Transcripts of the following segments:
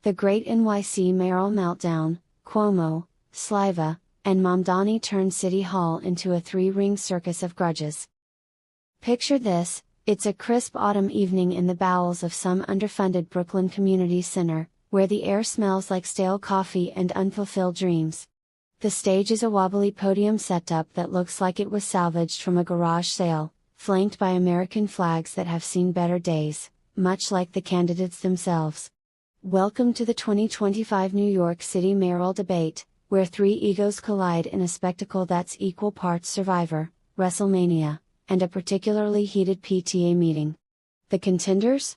The Great NYC Mayoral Meltdown, Cuomo, Sliva, and Mamdani turned City Hall into a three-ring circus of grudges. Picture this: it's a crisp autumn evening in the bowels of some underfunded Brooklyn community center, where the air smells like stale coffee and unfulfilled dreams. The stage is a wobbly podium setup that looks like it was salvaged from a garage sale, flanked by American flags that have seen better days, much like the candidates themselves. Welcome to the 2025 New York City mayoral debate, where three egos collide in a spectacle that's equal parts Survivor, WrestleMania, and a particularly heated PTA meeting. The contenders?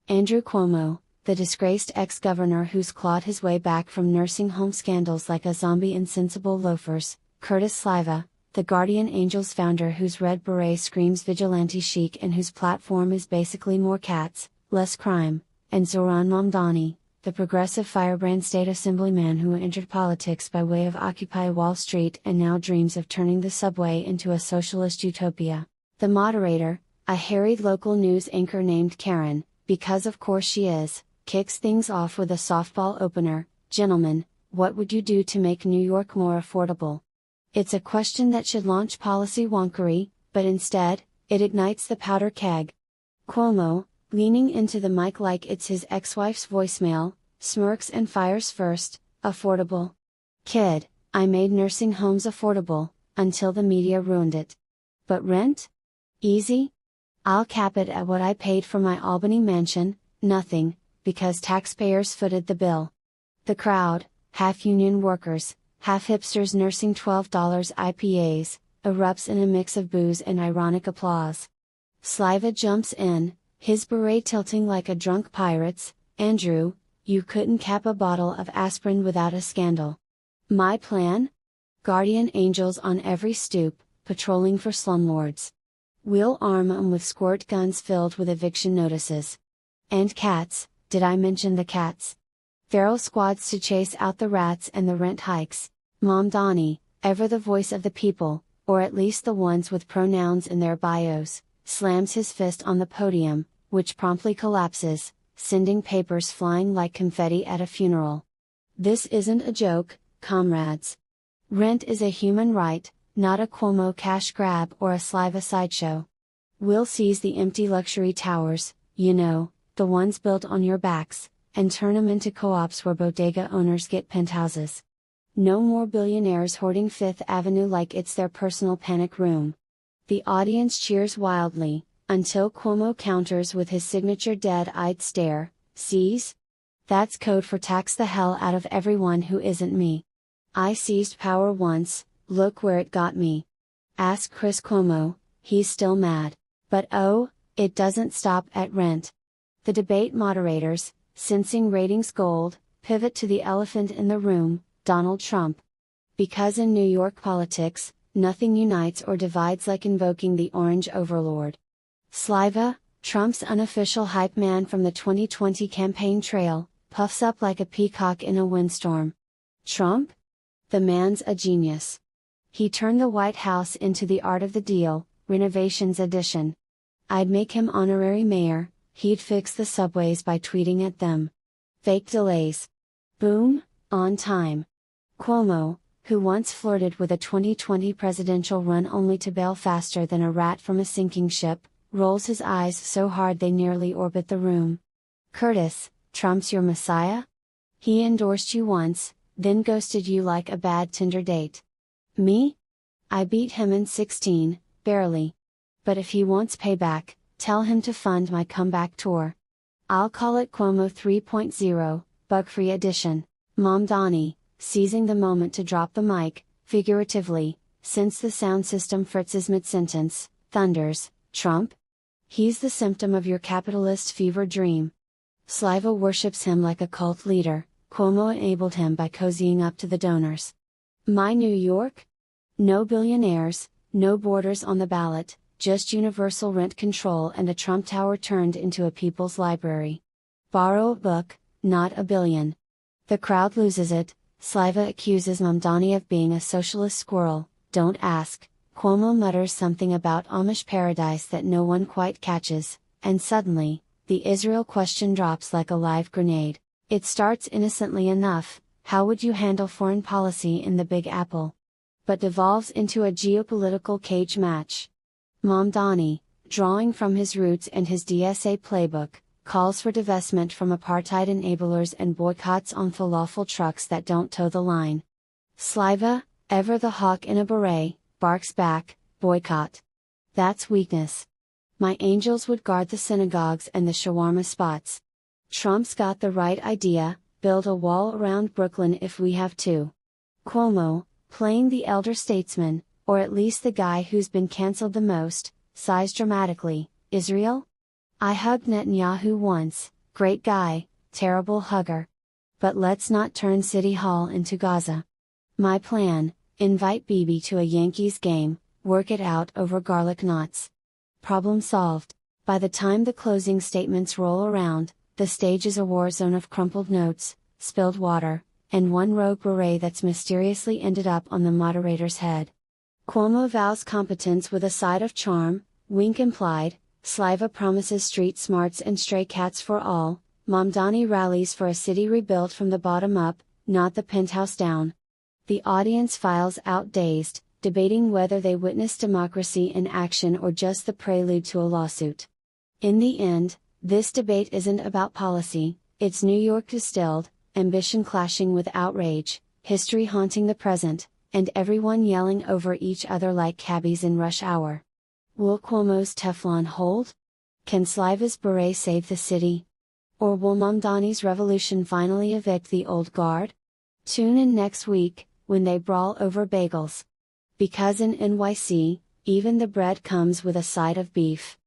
Andrew Cuomo, the disgraced ex-governor who's clawed his way back from nursing home scandals like a zombie in sensible loafers; Curtis Sliva, the Guardian Angels founder whose red beret screams vigilante chic and whose platform is basically more cats, less crime; and Zohran Mamdani, the progressive firebrand state assemblyman who entered politics by way of Occupy Wall Street and now dreams of turning the subway into a socialist utopia. The moderator, a harried local news anchor named Karen, because of course she is, kicks things off with a softball opener. Gentlemen, what would you do to make New York more affordable? It's a question that should launch policy wonkery, but instead, it ignites the powder keg. Cuomo, leaning into the mic like it's his ex-wife's voicemail, smirks and fires first: affordable? Kid, I made nursing homes affordable, until the media ruined it. But rent? Easy? I'll cap it at what I paid for my Albany mansion, nothing, because taxpayers footed the bill. The crowd, half union workers, half hipsters nursing $12 IPAs, erupts in a mix of booze and ironic applause. Sliva jumps in, his beret tilting like a drunk pirate's: Andrew, you couldn't cap a bottle of aspirin without a scandal. My plan? Guardian angels on every stoop, patrolling for slumlords. We'll arm 'em with squirt guns filled with eviction notices. And cats, did I mention the cats? Feral squads to chase out the rats and the rent hikes. Mamdani, ever the voice of the people, or at least the ones with pronouns in their bios, slams his fist on the podium, which promptly collapses, sending papers flying like confetti at a funeral. This isn't a joke, comrades. Rent is a human right, not a Cuomo cash grab or a Sliva sideshow. We'll seize the empty luxury towers, the ones built on your backs, and turn them into co-ops where bodega owners get penthouses. No more billionaires hoarding Fifth Avenue like it's their personal panic room. The audience cheers wildly, until Cuomo counters with his signature dead-eyed stare: seize? That's code for tax the hell out of everyone who isn't me. I seized power once, look where it got me. Ask Chris Cuomo, he's still mad. But oh, it doesn't stop at rent. The debate moderators, sensing ratings gold, pivot to the elephant in the room, Donald Trump. Because in New York politics, nothing unites or divides like invoking the orange overlord. Sliva, Trump's unofficial hype man from the 2020 campaign trail, puffs up like a peacock in a windstorm. Trump? The man's a genius. He turned the White House into the art of the deal, renovations edition. I'd make him honorary mayor, he'd fix the subways by tweeting at them. Fake delays. Boom, on time. Cuomo, who once flirted with a 2020 presidential run only to bail faster than a rat from a sinking ship, rolls his eyes so hard they nearly orbit the room. Curtis, Trump's your messiah? He endorsed you once, then ghosted you like a bad Tinder date. Me? I beat him in 16, barely. But if he wants payback, tell him to fund my comeback tour. I'll call it Cuomo 3.0, bug-free edition. Mamdani, seizing the moment to drop the mic, figuratively, since the sound system fritzes mid-sentence, thunders: Trump? He's the symptom of your capitalist fever dream. Sliva worships him like a cult leader. Cuomo enabled him by cozying up to the donors. My New York? No billionaires, no borders on the ballot, just universal rent control and a Trump Tower turned into a people's library. Borrow a book, not a billion. The crowd loses it. Sliva accuses Mamdani of being a socialist squirrel. Don't ask. Cuomo mutters something about Amish paradise that no one quite catches, and suddenly, the Israel question drops like a live grenade. It starts innocently enough: how would you handle foreign policy in the Big Apple? But devolves into a geopolitical cage match. Mamdani, drawing from his roots and his DSA playbook, calls for divestment from apartheid enablers and boycotts on falafel trucks that don't toe the line. Sliva, ever the hawk in a beret, barks back, boycott. That's weakness. My angels would guard the synagogues and the shawarma spots. Trump's got the right idea: build a wall around Brooklyn if we have to. Cuomo, playing the elder statesman, or at least the guy who's been cancelled the most, sighs dramatically: Israel? I hugged Netanyahu once, great guy, terrible hugger. But let's not turn City Hall into Gaza. My plan: invite Bibi to a Yankees game, work it out over garlic knots. Problem solved. By the time the closing statements roll around, the stage is a war zone of crumpled notes, spilled water, and one rogue beret that's mysteriously ended up on the moderator's head. Cuomo vows competence with a side of charm, wink implied. Sliva promises street smarts and stray cats for all. Mamdani rallies for a city rebuilt from the bottom up, not the penthouse down. The audience files out dazed, debating whether they witnessed democracy in action or just the prelude to a lawsuit. In the end, this debate isn't about policy, it's New York distilled, ambition clashing with outrage, history haunting the present, and everyone yelling over each other like cabbies in rush hour. Will Cuomo's Teflon hold? Can Sliva's beret save the city? Or will Mamdani's revolution finally evict the old guard? Tune in next week, when they brawl over bagels. Because in NYC, even the bread comes with a side of beef.